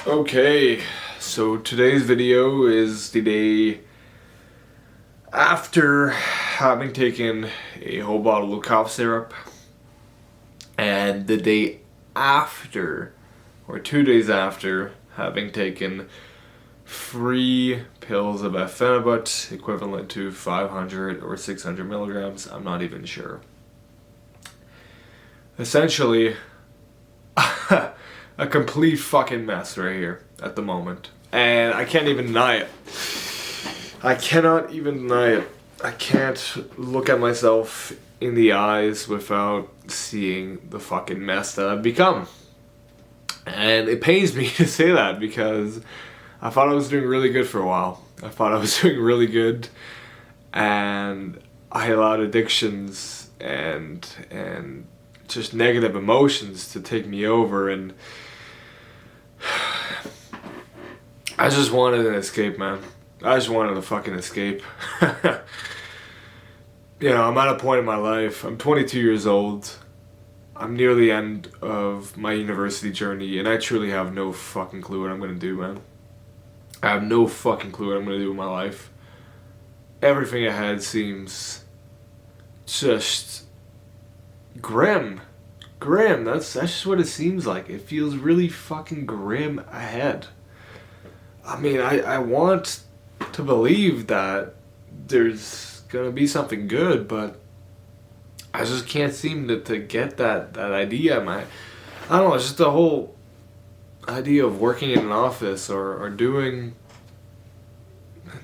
Okay, so today's video is the day after having taken a whole bottle of cough syrup, and the day after, or 2 days after, having taken 3 pills of Phenibut, equivalent to 500 or 600 milligrams, I'm not even sure. Essentially, a complete fucking mess right here at the moment. And I can't even deny it. I cannot even deny it. I can't look at myself in the eyes without seeing the fucking mess that I've become. And it pains me to say that because I thought I was doing really good for a while. I thought I was doing really good, and I allowed addictions and just negative emotions to take me over, and I just wanted an escape, man. I just wanted a fucking escape. You know, I'm at a point in my life. I'm 22 years old. I'm near the end of my university journey, and I truly have no fucking clue what I'm gonna do, man. I have no fucking clue what I'm gonna do with my life. Everything ahead seems just grim. Grim, that's just what it seems like. It feels really fucking grim ahead. I mean, I want to believe that there's gonna be something good, but I just can't seem to get that idea. I don't know, it's just the whole idea of working in an office or doing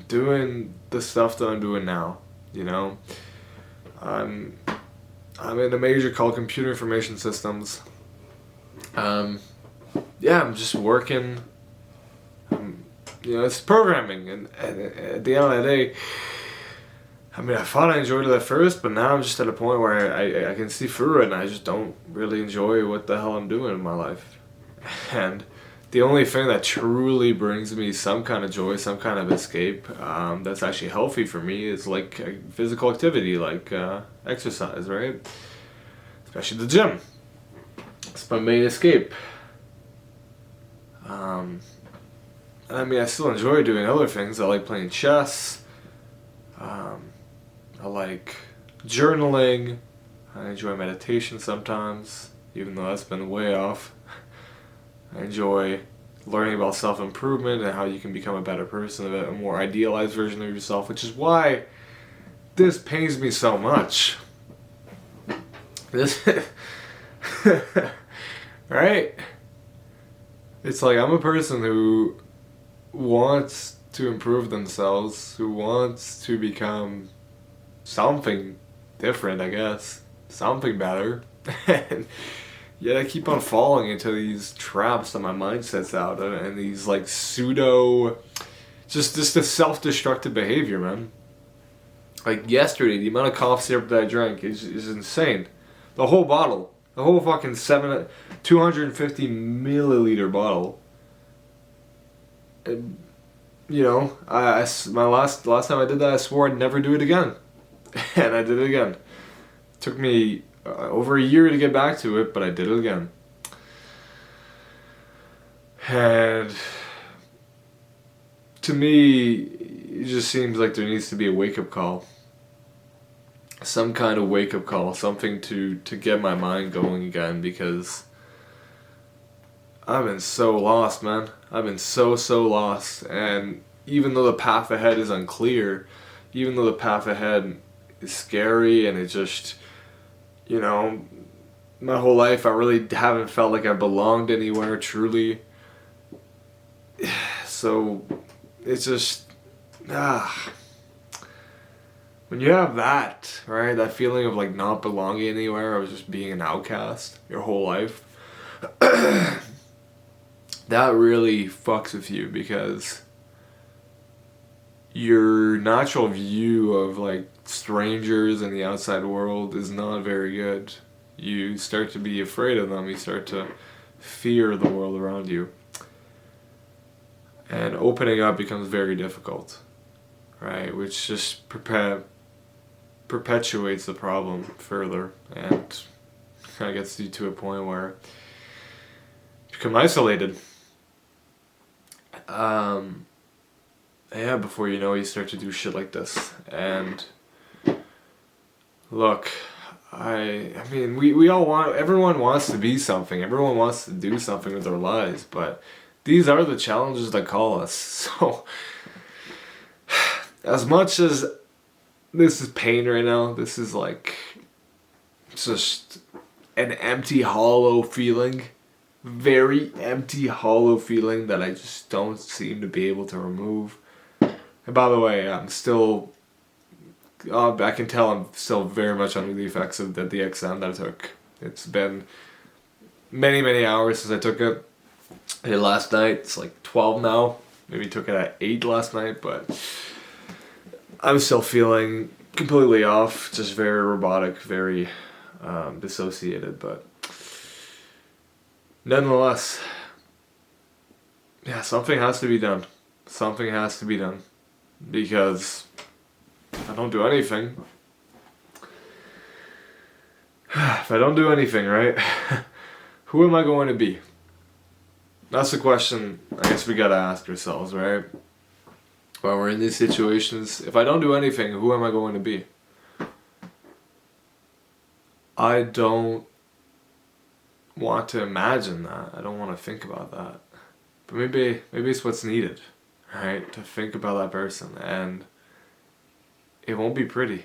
the stuff that I'm doing now, you know? I'm in a major called computer information systems. Yeah, I'm just working. You know, it's programming, and at the end of the day, I mean, I thought I enjoyed it at first, but now I'm just at a point where I can see through it, and I just don't really enjoy what the hell I'm doing in my life. And the only thing that truly brings me some kind of joy, some kind of escape, that's actually healthy for me is like physical activity, like exercise, right? Especially the gym. It's my main escape. I mean, I still enjoy doing other things. I like playing chess. I like journaling. I enjoy meditation sometimes, even though that's been way off. I enjoy learning about self-improvement and how you can become a better person, a more idealized version of yourself, which is why this pains me so much. This, right? It's like I'm a person who wants to improve themselves, who wants to become something different, I guess, something better, and yet I keep on falling into these traps that my mind sets out, and these like pseudo, just this self-destructive behavior, man. Like yesterday, the amount of cough syrup that I drank is insane. The whole bottle, the whole fucking 250 milliliter bottle. And, you know, my last time I did that, I swore I'd never do it again, and I did it again. It took me over a year to get back to it, but I did it again. And to me, it just seems like there needs to be a wake-up call. Some kind of wake-up call, something to get my mind going again, because I've been so lost, man. I've been so lost, and even though the path ahead is unclear, even though the path ahead is scary, and it just, you know, my whole life I really haven't felt like I belonged anywhere truly. So it's just when you have that, right, that feeling of like not belonging anywhere, or just being an outcast your whole life, that really fucks with you, because your natural view of like strangers in the outside world is not very good. You start to be afraid of them. You start to fear the world around you. And opening up becomes very difficult, right? Which just perpetuates the problem further, and kind of gets you to a point where you become isolated. yeah, before you know it, you start to do shit like this. And look, I mean, we all want, everyone wants to be something. Everyone wants to do something with their lives, but these are the challenges that call us. So, as much as this is pain right now, this is like just an empty, hollow feeling. Very empty, hollow feeling that I just don't seem to be able to remove. And by the way, I'm still, I can tell I'm still very much under the effects of the DXM that I took. It's been many, many hours since I took it. I did last night. It's like 12 now. Maybe took it at 8 last night, but I'm still feeling completely off. Just very robotic, very dissociated, but nonetheless, yeah, something has to be done. Something has to be done. Because if I don't do anything, right, who am I going to be? That's the question I guess we gotta ask ourselves, right? When we're in these situations, if I don't do anything, who am I going to be? I don't want to imagine that. I don't want to think about that. But maybe it's what's needed, right? To think about that person, and it won't be pretty,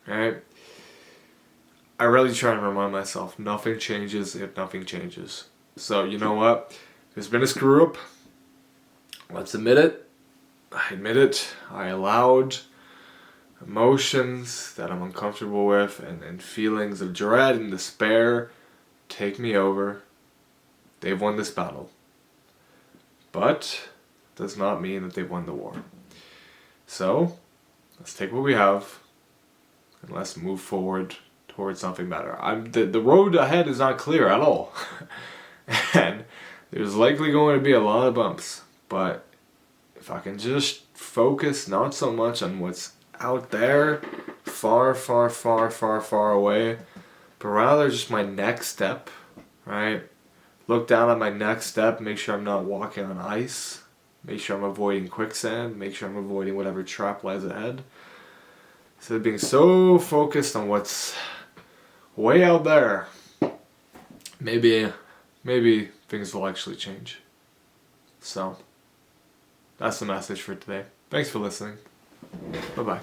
right? I really try and remind myself, nothing changes if nothing changes. So you know what? There's been a screw up. Let's admit it. I admit it. I allowed emotions that I'm uncomfortable with and feelings of dread and despair take me over. They've won this battle. But does not mean that they've won the war. So, let's take what we have and let's move forward towards something better. The road ahead is not clear at all. And there's likely going to be a lot of bumps. But if I can just focus not so much on what's out there, far, far, far, far, far away, but rather just my next step, right? Look down at my next step, make sure I'm not walking on ice, make sure I'm avoiding quicksand, make sure I'm avoiding whatever trap lies ahead. Instead of being so focused on what's way out there, maybe things will actually change. So, that's the message for today. Thanks for listening. Bye-bye.